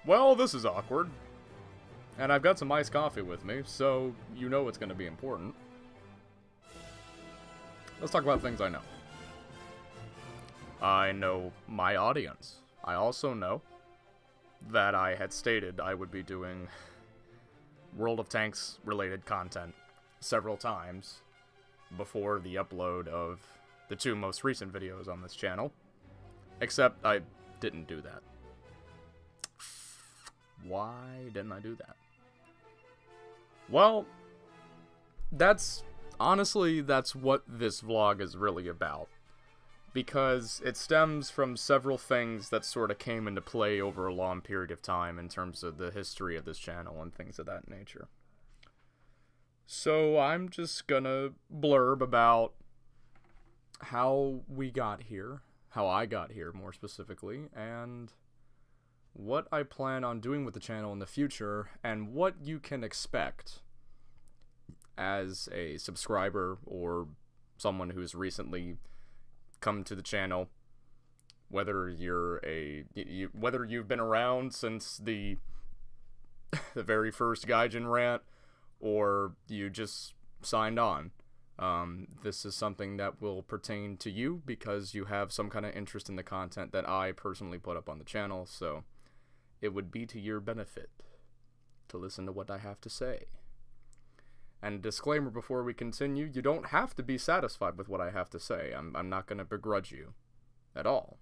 Well, this is awkward. And I've got some iced coffee with me, so you know it's going to be important. Let's talk about things I know. I know my audience. I also know that I had stated I would be doing World of Tanks related content several times before the upload of the two most recent videos on this channel. Except I didn't do that. Why didn't I do that? Well, honestly, that's what this vlog is really about. Because it stems from several things that sort of came into play over a long period of time in terms of the history of this channel and things of that nature. So I'm just gonna blurb about how we got here, how I got here more specifically, and what I plan on doing with the channel in the future, and what you can expect as a subscriber or someone who's recently come to the channel, whether whether you've been around since the very first Gaijin rant, or you just signed on. This is something that will pertain to you because you have some kind of interest in the content that I personally put up on the channel, so it would be to your benefit to listen to what I have to say. And disclaimer before we continue, you don't have to be satisfied with what I have to say. I'm not going to begrudge you at all.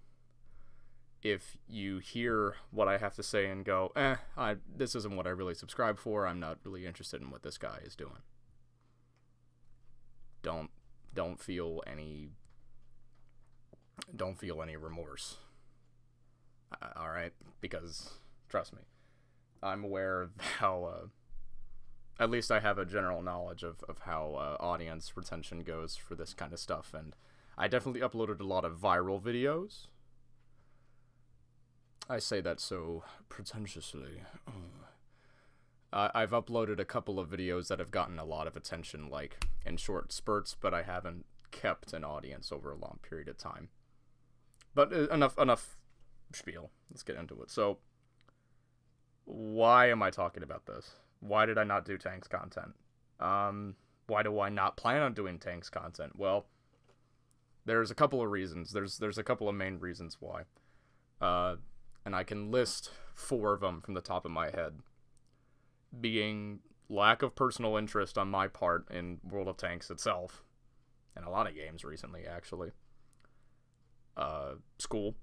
If you hear what I have to say and go, this isn't what I really subscribe for, I'm not really interested in what this guy is doing. Don't feel any remorse. Alright? Because, trust me, I'm aware of how, at least I have a general knowledge of how audience retention goes for this kind of stuff, and I definitely uploaded a lot of viral videos. I say that so pretentiously. I've uploaded a couple of videos that have gotten a lot of attention, like, in short spurts, but I haven't kept an audience over a long period of time. But enough spiel. Let's get into it. So, why am I talking about this? Why did I not do Tanks content? Why do I not plan on doing Tanks content? Well, there's a couple of reasons. There's a couple of main reasons why. And I can list 4 of them from the top of my head. Being lack of personal interest on my part in World of Tanks itself, and a lot of games recently, actually. School.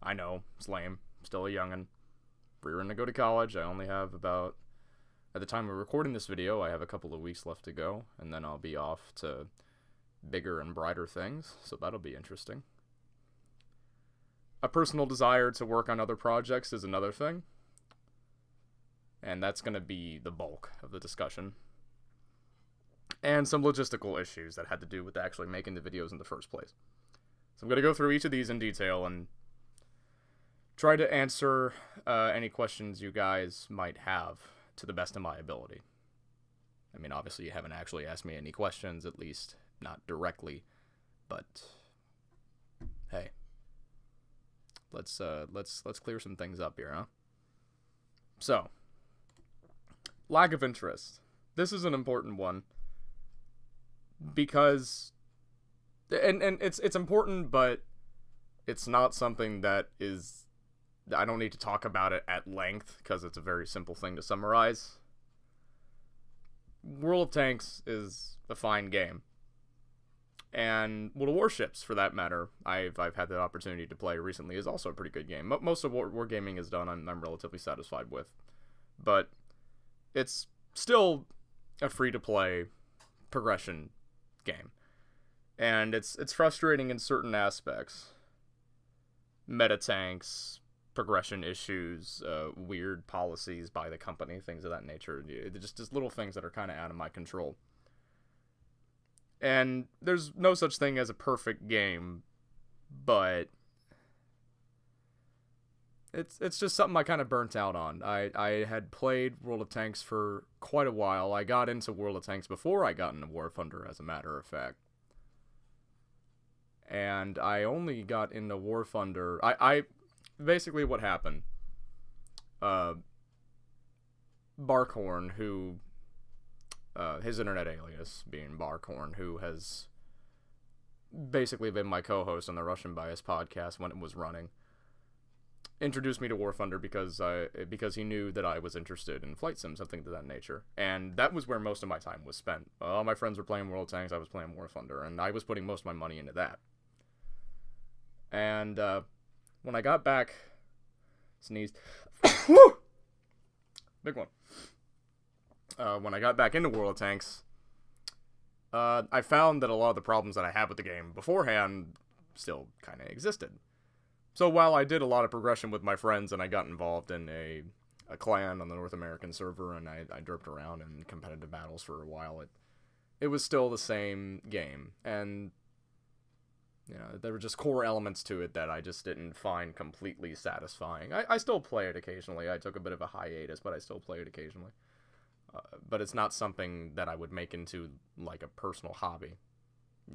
I know, it's lame. Still a youngin'. Rearing to go to college. I only have about, at the time of recording this video, I have a couple of weeks left to go, and then I'll be off to bigger and brighter things, so that'll be interesting. A personal desire to work on other projects is another thing. And that's going to be the bulk of the discussion. And some logistical issues that had to do with actually making the videos in the first place. So I'm going to go through each of these in detail and try to answer any questions you guys might have to the best of my ability. I mean, obviously you haven't actually asked me any questions, at least not directly, but hey. Let's clear some things up here, huh? So, lack of interest. This is an important one because, and it's important, but it's not something that is, I don't need to talk about it at length because it's a very simple thing to summarize. World of Tanks is a fine game. And World of Warships, for that matter, I've had the opportunity to play recently, is also a pretty good game. Most of what Wargaming is done, I'm relatively satisfied with. But it's still a free-to-play progression game. And it's frustrating in certain aspects. Meta tanks, progression issues, weird policies by the company, things of that nature. Just little things that are kind of out of my control. And there's no such thing as a perfect game, but it's just something I kind of burnt out on. I had played World of Tanks for quite a while. I got into World of Tanks before I got into War Thunder, as a matter of fact. And I only got into War Thunder. Basically what happened, uh, Barkhorn, who, his internet alias being Barkhorn, who has basically been my co-host on the Russian Bias podcast when it was running, introduced me to War Thunder because he knew that I was interested in flight sim, something to that nature, and that was where most of my time was spent. All my friends were playing World of Tanks, I was playing War Thunder, and I was putting most of my money into that. And when I got back, sneezed, big one. When I got back into World of Tanks, I found that a lot of the problems that I had with the game beforehand still kind of existed. So while I did a lot of progression with my friends and I got involved in a clan on the North American server and I derped around in competitive battles for a while, it was still the same game. And, you know, there were just core elements to it that I just didn't find completely satisfying. I still play it occasionally. I took a bit of a hiatus, but I still play it occasionally. But it's not something that I would make into, like, a personal hobby.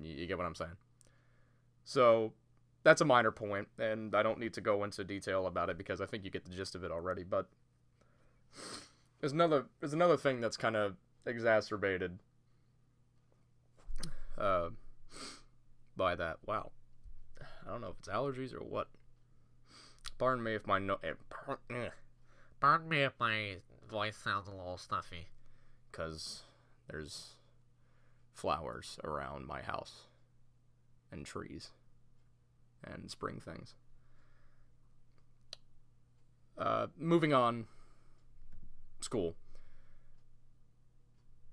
You get what I'm saying? So that's a minor point, and I don't need to go into detail about it because I think you get the gist of it already, but there's another thing that's kind of exacerbated by that. Wow. I don't know if it's allergies or what. Pardon me if my Pardon me if my voice sounds a little stuffy. Because there's flowers around my house and trees and spring things. Moving on. School.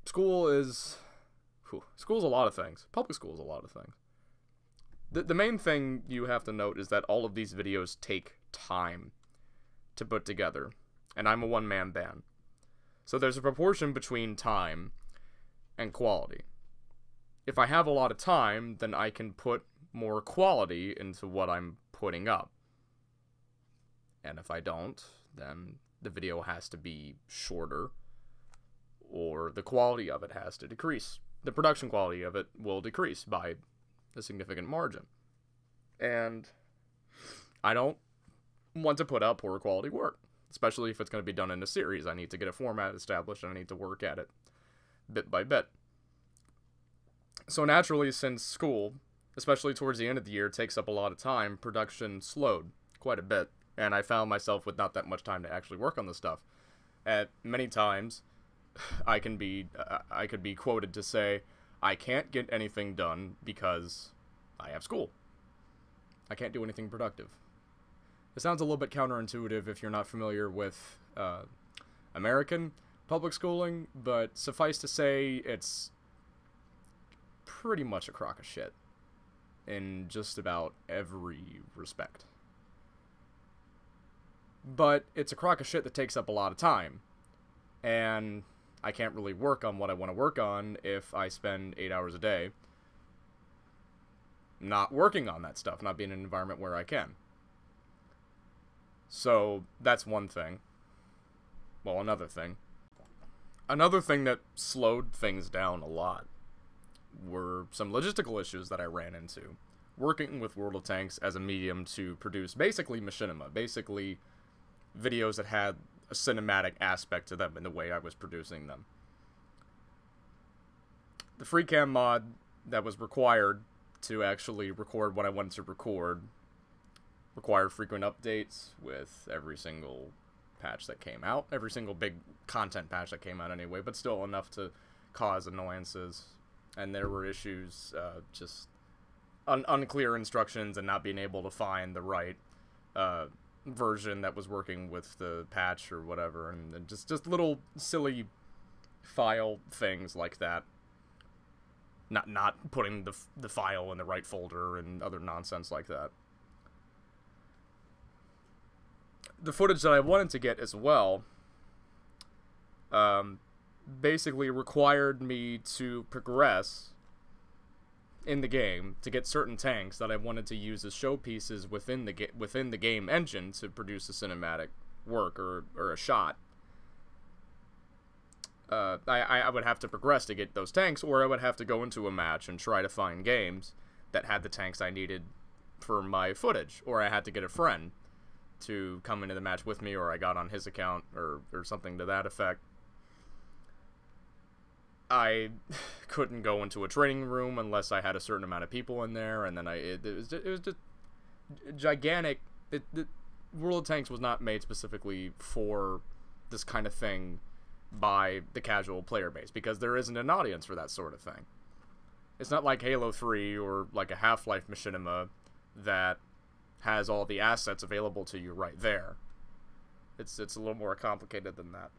School's a lot of things. Public school is a lot of things. The main thing you have to note is that all of these videos take time to put together, and I'm a one-man band. So there's a proportion between time and quality. If I have a lot of time, then I can put more quality into what I'm putting up. And if I don't, then the video has to be shorter, or the quality of it has to decrease. The production quality of it will decrease by a significant margin. And I don't want to put out poor quality work, especially if it's going to be done in a series. I need to get a format established, and I need to work at it bit by bit. So naturally, since school, especially towards the end of the year, takes up a lot of time, production slowed quite a bit, and I found myself with not that much time to actually work on the stuff. At many times, I could be quoted to say, I can't get anything done because I have school. I can't do anything productive. It sounds a little bit counterintuitive if you're not familiar with American public schooling, but suffice to say, it's pretty much a crock of shit in just about every respect. But it's a crock of shit that takes up a lot of time, and I can't really work on what I want to work on if I spend 8 hours a day not working on that stuff, not being in an environment where I can. So that's one thing. Well, another thing. Another thing that slowed things down a lot were some logistical issues that I ran into working with World of Tanks as a medium to produce basically machinima, basically videos that had a cinematic aspect to them in the way I was producing them. The FreeCam mod that was required to actually record what I wanted to record required frequent updates with every single patch that came out, every single big content patch that came out anyway, but still enough to cause annoyances. And there were issues, just unclear instructions and not being able to find the right version that was working with the patch or whatever, and just little silly file things like that. Not putting the file in the right folder and other nonsense like that. The footage that I wanted to get as well basically required me to progress in the game to get certain tanks that I wanted to use as showpieces within the game engine to produce a cinematic work or a shot. I would have to progress to get those tanks, or I would have to go into a match and try to find games that had the tanks I needed for my footage, or I had to get a friend to come into the match with me, or I got on his account, or something to that effect, I couldn't go into a training room unless I had a certain amount of people in there, and then it was just gigantic. World of Tanks was not made specifically for this kind of thing by the casual player base, because there isn't an audience for that sort of thing. It's not like Halo 3 or like a Half-Life Machinima that has all the assets available to you right there. It's a little more complicated than that.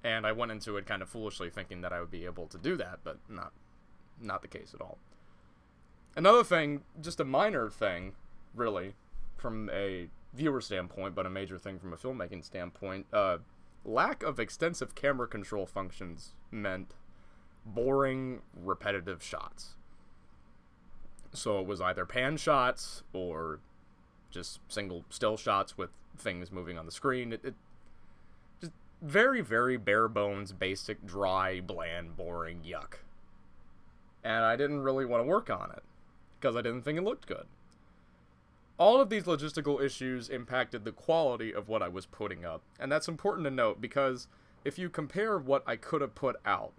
And I went into it kind of foolishly thinking that I would be able to do that, but not the case at all. Another thing, just a minor thing, really, from a viewer standpoint, but a major thing from a filmmaking standpoint, lack of extensive camera control functions meant boring, repetitive shots. So it was either pan shots or just single still shots with things moving on the screen. It just very, very bare bones, basic, dry, bland, boring yuck. And I didn't really want to work on it, because I didn't think it looked good. All of these logistical issues impacted the quality of what I was putting up, and that's important to note, because if you compare what I could have put out,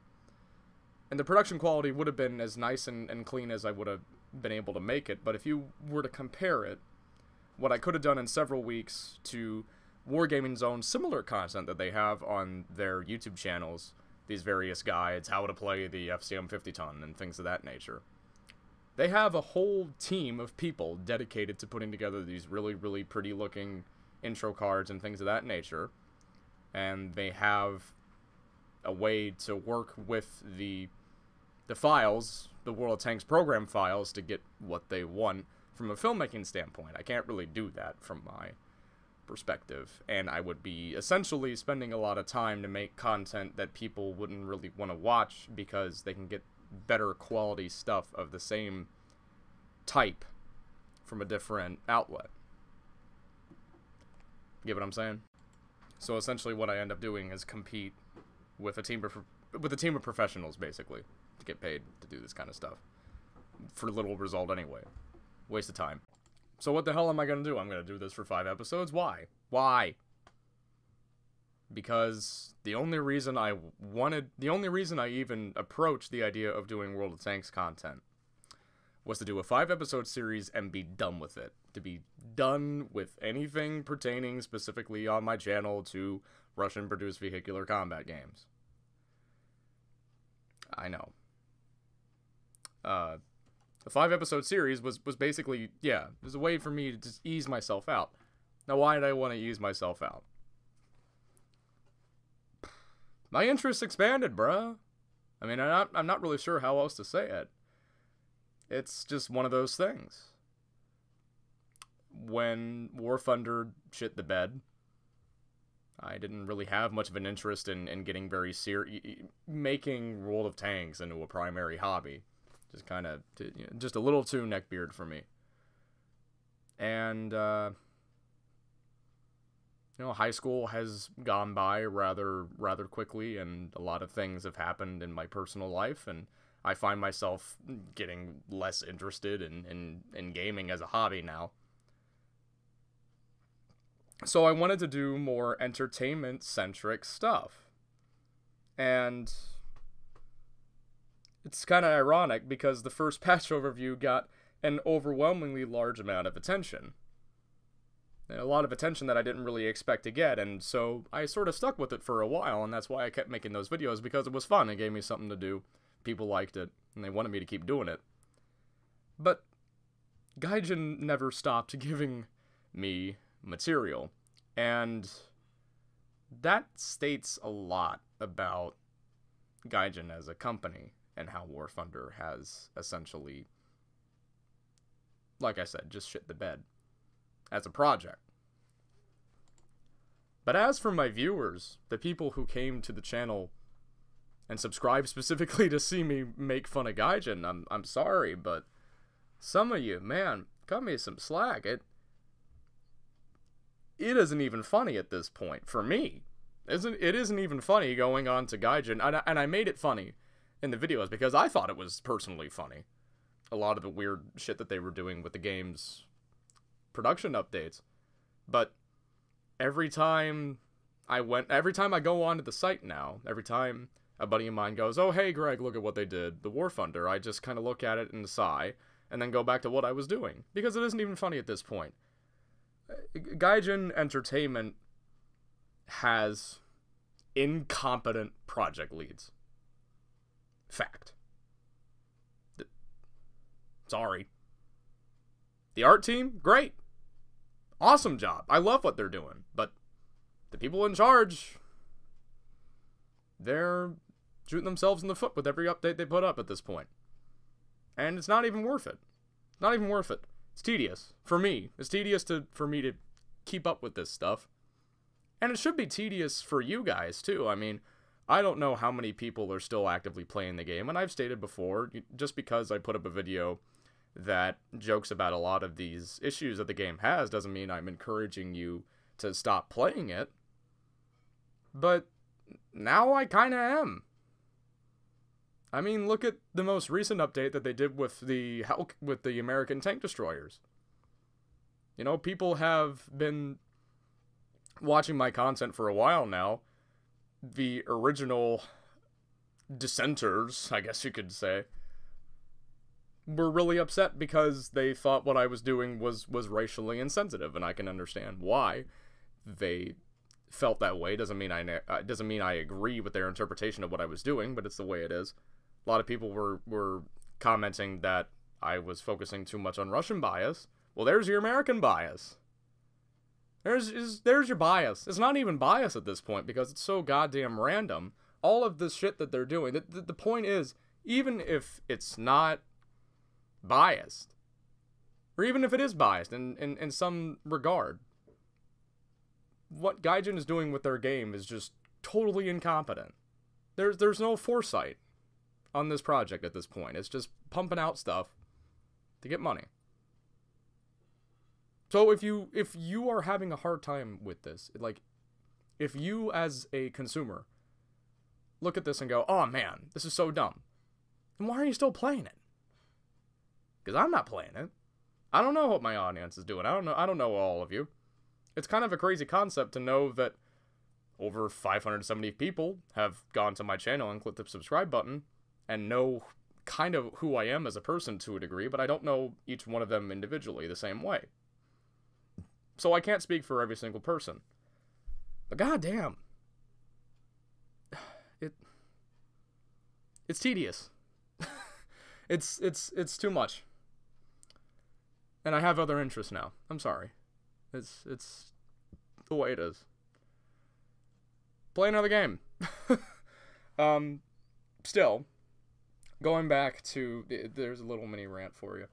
and the production quality would have been as nice and clean as I would have been able to make it, but if you were to compare it, what I could have done in several weeks to Wargaming's own similar content that they have on their YouTube channels, these various guides, how to play the FCM 50-ton, and things of that nature. They have a whole team of people dedicated to putting together these really, really pretty-looking intro cards and things of that nature, and they have a way to work with the files, the World of Tanks program files, to get what they want from a filmmaking standpoint. I can't really do that from my perspective, and I would be essentially spending a lot of time to make content that people wouldn't really want to watch, because they can get better quality stuff of the same type from a different outlet. Get what I'm saying? So essentially what I end up doing is compete with a team of professionals, basically, to get paid to do this kind of stuff for little result anyway. Waste of time. So what the hell am I going to do? I'm going to do this for 5 episodes? Why? Because the only reason I even approached the idea of doing World of Tanks content was to do a 5-episode series and be done with it. To be done with anything pertaining specifically on my channel to Russian-produced vehicular combat games. I know. A 5-episode series was basically, yeah, it was a way for me to just ease myself out. Now, why did I want to ease myself out? My interest expanded, bruh. I mean, I'm not really sure how else to say it. It's just one of those things. When War Thunder shit the bed, I didn't really have much of an interest in getting very making World of Tanks into a primary hobby. Just kind of, just a little too neckbeard for me. And, high school has gone by rather quickly, and a lot of things have happened in my personal life, and I find myself getting less interested in gaming as a hobby now. So I wanted to do more entertainment-centric stuff. And it's kind of ironic, because the first patch overview got an overwhelmingly large amount of attention. A lot of attention that I didn't really expect to get, and so I sort of stuck with it for a while, and that's why I kept making those videos, because it was fun. It gave me something to do. People liked it, and they wanted me to keep doing it. But Gaijin never stopped giving me material, and that states a lot about Gaijin as a company, and how War Thunder has essentially, like I said, just shit the bed as a project. But as for my viewers, the people who came to the channel and subscribed specifically to see me make fun of Gaijin, I'm sorry, but some of you, man, cut me some slack. It isn't even funny at this point, for me. It isn't even funny going on to Gaijin, and I made it funny in the videos because I thought it was personally funny. A lot of the weird shit that they were doing with the game's production updates. But every time I go onto the site now, every time a buddy of mine goes, "Oh, hey, Greg, look at what they did, the War Thunder," I just kind of look at it and sigh, and then go back to what I was doing, because it isn't even funny at this point. Gaijin Entertainment has incompetent project leads. Fact. Sorry. The art team, great. Awesome job. I love what they're doing. But the people in charge, they're shooting themselves in the foot with every update they put up at this point. And it's not even worth it. Not even worth it. It's tedious. For me. It's tedious for me to keep up with this stuff. And it should be tedious for you guys, too. I mean, I don't know how many people are still actively playing the game. And I've stated before, just because I put up a video that jokes about a lot of these issues that the game has doesn't mean I'm encouraging you to stop playing it. But now I kind of am. I mean, look at the most recent update that they did with the American tank destroyers. You know, people have been watching my content for a while now. The original dissenters, I guess you could say, were really upset because they thought what I was doing was racially insensitive, and I can understand why they felt that way. Doesn't mean I agree with their interpretation of what I was doing, but it's the way it is. A lot of people were commenting that I was focusing too much on Russian bias. Well, there's your American bias. There's your bias. It's not even bias at this point because it's so goddamn random. All of this shit that they're doing. The point is, even if it's not biased, or even if it is biased in some regard, what Gaijin is doing with their game is just totally incompetent. There's no foresight on this project at this point. It's just pumping out stuff to get money. So if you are having a hard time with this, like, if you as a consumer look at this and go, "Oh man, this is so dumb," then why are you still playing it? Because I'm not playing it. I don't know what my audience is doing. I don't know all of you. It's kind of a crazy concept to know that over 570 people have gone to my channel and clicked the subscribe button and know kind of who I am as a person to a degree, but I don't know each one of them individually the same way. So I can't speak for every single person. But goddamn, it's tedious. It's too much. And I have other interests now. I'm sorry. It's the way it is. Play another game. Still, going back to, there's a little mini rant for you.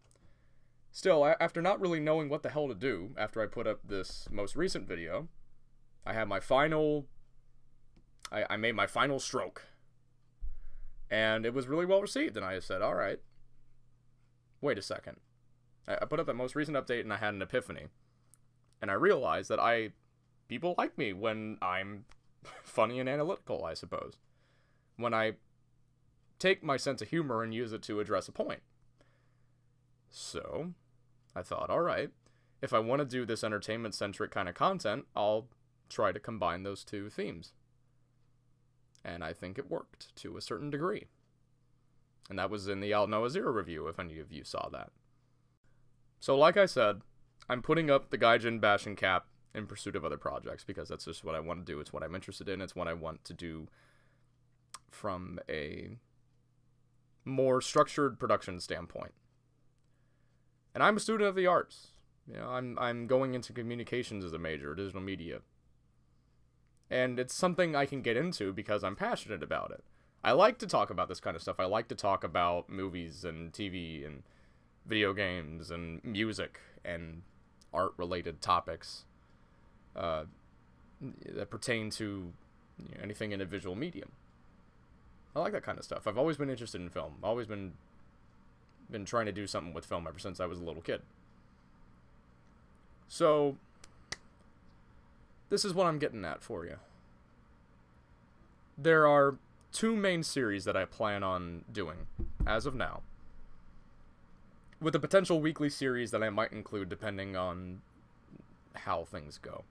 Still, after not really knowing what the hell to do after I put up this most recent video, I had my final, I made my final stroke. And it was really well received, and I said, alright, wait a second. I put up that most recent update and I had an epiphany. And I realized that people like me when I'm funny and analytical, I suppose. When I take my sense of humor and use it to address a point. So, I thought, alright, if I want to do this entertainment-centric kind of content, I'll try to combine those two themes. And I think it worked to a certain degree. And that was in the Al Noah Zero review, if any of you saw that. So, like I said, I'm putting up the Gaijin bashing cap in pursuit of other projects, because that's just what I want to do. It's what I'm interested in. It's what I want to do from a more structured production standpoint. And I'm a student of the arts. You know, I'm going into communications as a major, digital media. And it's something I can get into because I'm passionate about it. I like to talk about this kind of stuff. I like to talk about movies and TV and video games and music and art-related topics that pertain to anything in a visual medium. I like that kind of stuff. I've always been interested in film. I've always been trying to do something with film ever since I was a little kid. So, this is what I'm getting at for you. There are two main series that I plan on doing, as of now, with a potential weekly series that I might include depending on how things go.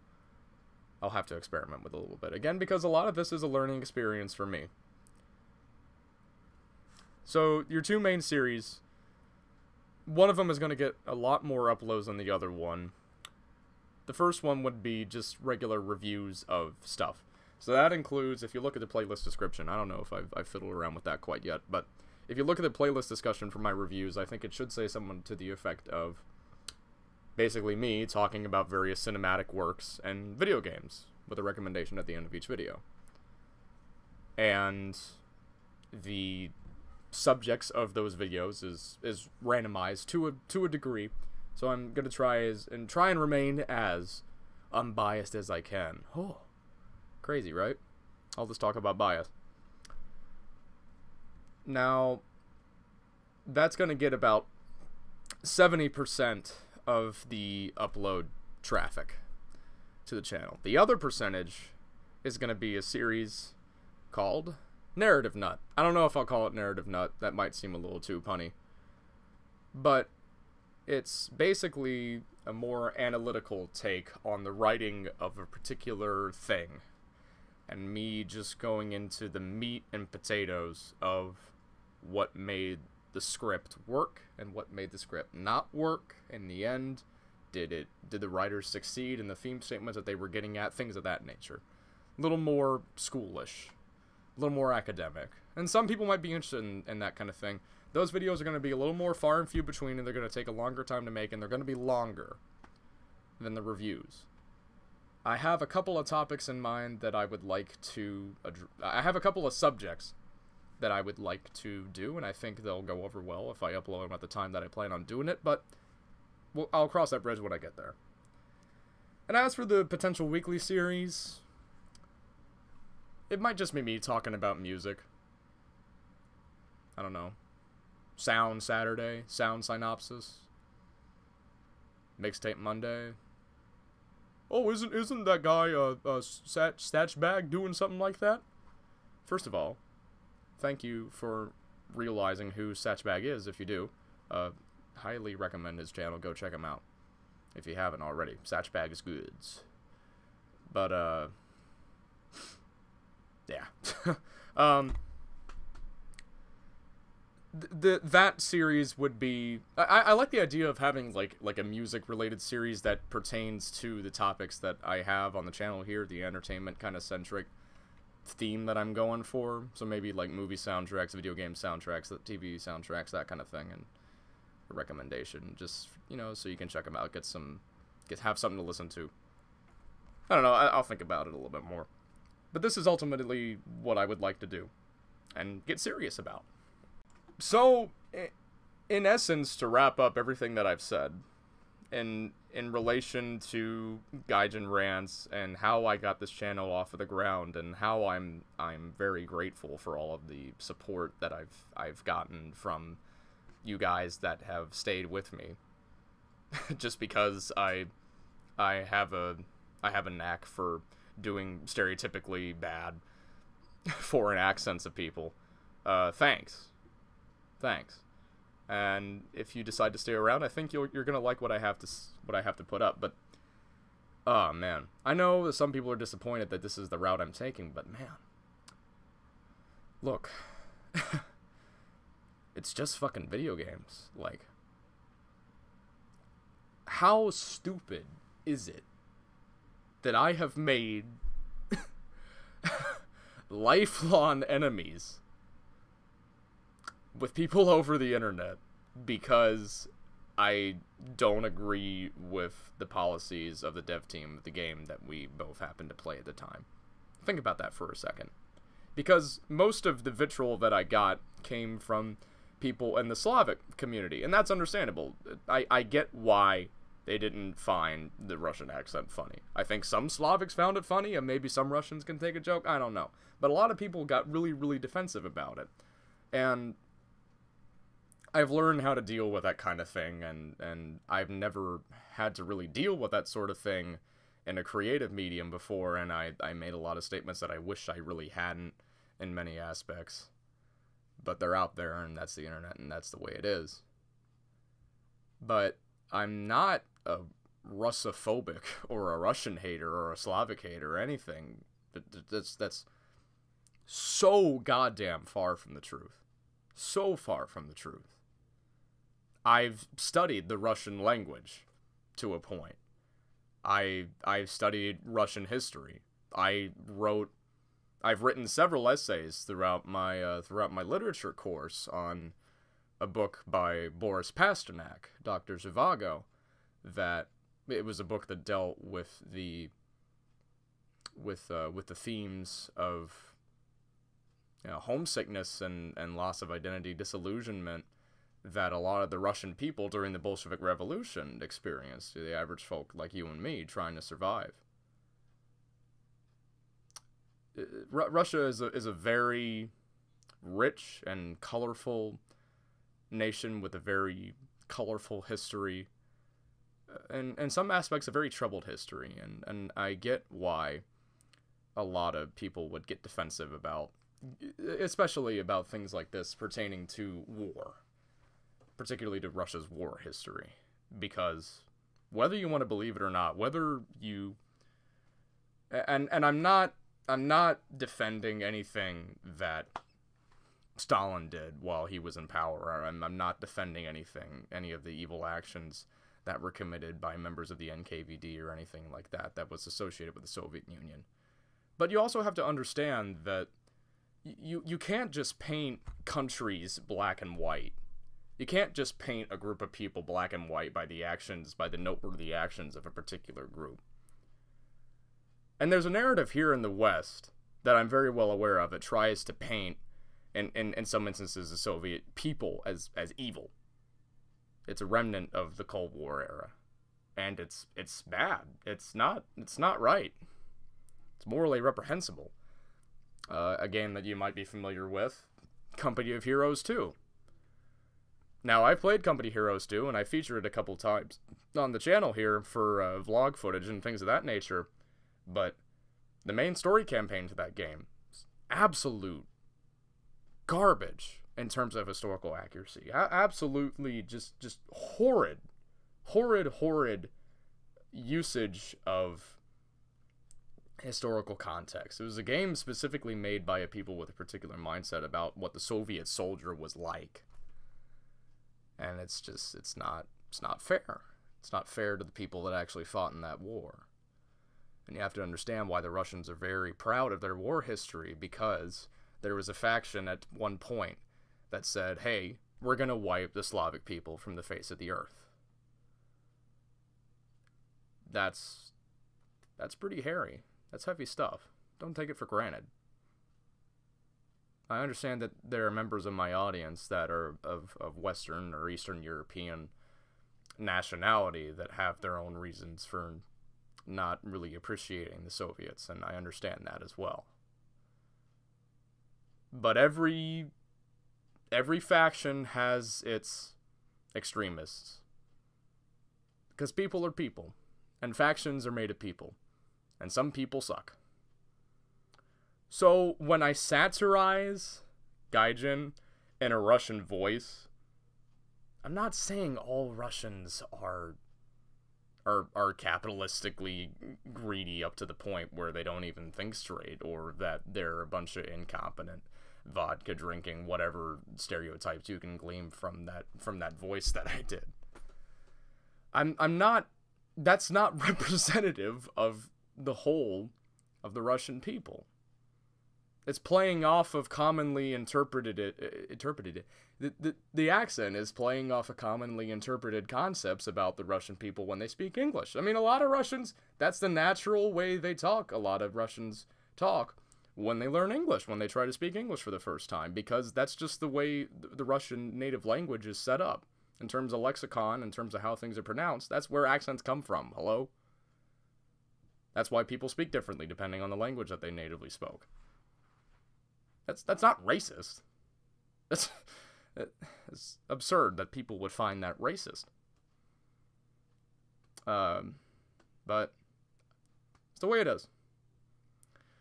I'll have to experiment with a little bit. Again, because a lot of this is a learning experience for me. So, your two main series, one of them is going to get a lot more uploads than the other one. The first one would be just regular reviews of stuff. So that includes, if you look at the playlist description, I don't know if I've fiddled around with that quite yet, but if you look at the playlist discussion for my reviews, I think it should say something to the effect of basically me talking about various cinematic works and video games with a recommendation at the end of each video. And the subjects of those videos is randomized to a degree. So I'm gonna try and remain as unbiased as I can. Oh, crazy, right? I'll just talk about bias. Now, that's gonna get about 70% of the upload traffic to the channel. The other percentage is gonna be a series called Narrative Nut. I don't know if I'll call it Narrative Nut. That might seem a little too punny. But it's basically a more analytical take on the writing of a particular thing. And me just going into the meat and potatoes of what made the script work and what made the script not work in the end. Did the writers succeed in the theme statements that they were getting at? Things of that nature. A little more schoolish. A little more academic. And some people might be interested in that kind of thing. Those videos are going to be a little more far and few between, and they're going to take a longer time to make, and they're going to be longer than the reviews. I have a couple of topics in mind that I would like to... I have a couple of subjects that I would like to do, and I think they'll go over well if I upload them at the time that I plan on doing it, but I'll cross that bridge when I get there. And as for the potential weekly series, it might just be me talking about music. I don't know. Sound Saturday, Sound Synopsis, Mixtape Monday. Oh, isn't that guy Satch Bag doing something like that? First of all, thank you for realizing who Satch Bag is. If you do, highly recommend his channel. Go check him out if you haven't already. Satch Bag is goods. But yeah. That series would be... I like the idea of having like a music-related series that pertains to the topics that I have on the channel here, the entertainment kind of centric theme that I'm going for. So maybe like movie soundtracks, video game soundtracks, TV soundtracks, that kind of thing, and a recommendation, just, you know, so you can check them out, have something to listen to. I don't know, I'll think about it a little bit more. But this is ultimately what I would like to do, and get serious about. So, in essence, to wrap up everything that I've said, in relation to Gaijin Rants and how I got this channel off of the ground, and how I'm very grateful for all of the support that I've gotten from you guys that have stayed with me, just because I have a knack for doing stereotypically bad foreign accents of people. Thanks. And if you decide to stay around, I think you're gonna like what I have to put up. But oh man, I know that some people are disappointed that this is the route I'm taking, but man, look, it's just fucking video games. Like, how stupid is it that I have made lifelong enemies with people over the internet because I don't agree with the policies of the dev team of the game that we both happened to play at the time? Think about that for a second. Because most of the vitriol that I got came from people in the Slavic community, and that's understandable. I get why they didn't find the Russian accent funny. I think some Slavics found it funny, and maybe some Russians can take a joke, I don't know. But a lot of people got really, really defensive about it. And I've learned how to deal with that kind of thing, and I've never had to really deal with that sort of thing in a creative medium before, and I made a lot of statements that I wish I really hadn't in many aspects. But they're out there, and that's the internet, and that's the way it is. But I'm not a Russophobic or a Russian hater or a Slavic hater or anything. That's so goddamn far from the truth. So far from the truth. I've studied the Russian language to a point. I've studied Russian history. I've written several essays throughout my literature course on a book by Boris Pasternak, Dr. Zhivago, that it was a book that dealt with the themes of, you know, homesickness and loss of identity, disillusionment that a lot of the Russian people during the Bolshevik Revolution experienced, the average folk like you and me trying to survive. Russia is a very rich and colorful nation with a very colorful history, and in some aspects a very troubled history, and I get why a lot of people would get defensive about, especially about things like this pertaining to war, particularly to Russia's war history, because whether you want to believe it or not, whether you, and I'm not defending anything that Stalin did while he was in power. I'm not defending any of the evil actions that were committed by members of the NKVD or anything like that was associated with the Soviet Union. But you also have to understand that you can't just paint countries black and white. You can't just paint a group of people black and white by the noteworthy actions of a particular group. And there's a narrative here in the West that I'm very well aware of. It tries to paint, in some instances, the Soviet people as evil. It's a remnant of the Cold War era, and it's bad. It's not right. It's morally reprehensible. A game that you might be familiar with, Company of Heroes 2. Now, I played Company Heroes 2, and I featured it a couple times on the channel here for vlog footage and things of that nature, but the main story campaign to that game is absolute garbage in terms of historical accuracy. Absolutely just horrid usage of historical context. It was a game specifically made by a people with a particular mindset about what the Soviet soldier was like. And it's not fair. It's not fair to the people that actually fought in that war. And you have to understand why the Russians are very proud of their war history, because there was a faction at one point that said, hey, we're going to wipe the Slavic people from the face of the earth. That's pretty hairy. That's heavy stuff. Don't take it for granted. I understand that there are members of my audience that are of Western or Eastern European nationality that have their own reasons for not really appreciating the Soviets, and I understand that as well. But every faction has its extremists. Because people are people, and factions are made of people, and some people suck. So when I satirize Gaijin in a Russian voice, I'm not saying all Russians are capitalistically greedy up to the point where they don't even think straight, or that they're a bunch of incompetent, vodka drinking, whatever stereotypes you can glean from that voice that I did. I'm not. That's not representative of the whole of the Russian people. It's playing off of commonly interpreted. The accent is playing off of commonly interpreted concepts about the Russian people when they speak English. I mean, a lot of Russians, that's the natural way they talk. A lot of Russians talk when they learn English, when they try to speak English for the first time, because that's just the way the Russian native language is set up. In terms of lexicon, in terms of how things are pronounced, that's where accents come from. Hello? That's why people speak differently depending on the language that they natively spoke. That's not racist. It's absurd that people would find that racist. But it's the way it is.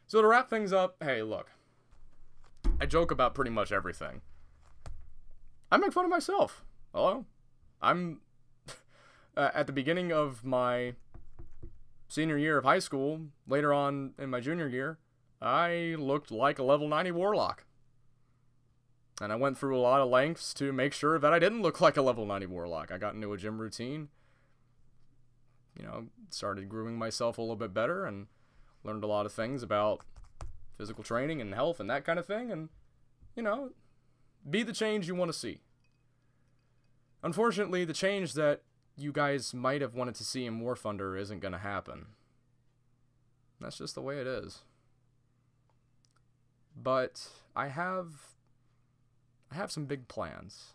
So to wrap things up, hey, look. I joke about pretty much everything. I make fun of myself. Hello? at the beginning of my senior year of high school, later on in my junior year, I looked like a level 90 warlock. And I went through a lot of lengths to make sure that I didn't look like a level 90 warlock. I got into a gym routine, started grooming myself a little bit better and learned a lot of things about physical training and health and that kind of thing. And, be the change you want to see. Unfortunately, the change that you guys might have wanted to see in War Thunder isn't going to happen. That's just the way it is. But I have some big plans.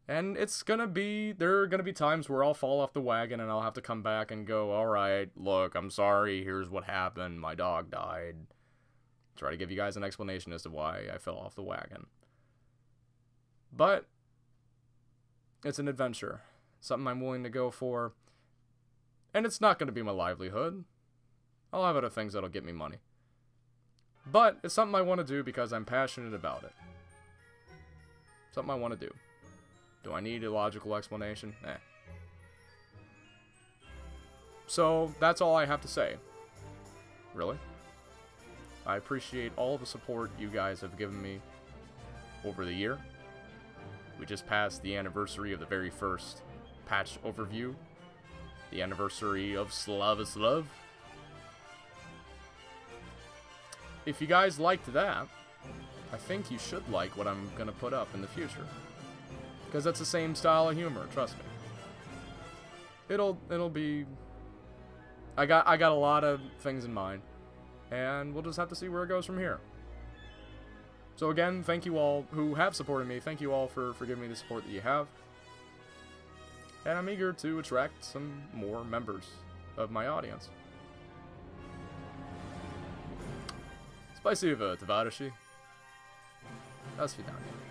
And there are gonna be times where I'll fall off the wagon and I'll have to come back and go, alright, look, I'm sorry, here's what happened, my dog died. Try to give you guys an explanation as to why I fell off the wagon. But it's an adventure. Something I'm willing to go for. And it's not gonna be my livelihood. I'll have other things that'll get me money. But it's something I want to do because I'm passionate about it. Something I want to do. Do I need a logical explanation? Eh. So, that's all I have to say. Really. I appreciate all the support you guys have given me over the year. We just passed the anniversary of the very first patch overview. The anniversary of Slav is Love. If you guys liked that, I think you should like what I'm gonna put up in the future. Because that's the same style of humor, trust me. It'll be... I got a lot of things in mind. And we'll just have to see where it goes from here. So again, thank you all who have supported me. Thank you all for giving me the support that you have. And I'm eager to attract some more members of my audience. Спасибо, товарищи. До свидания.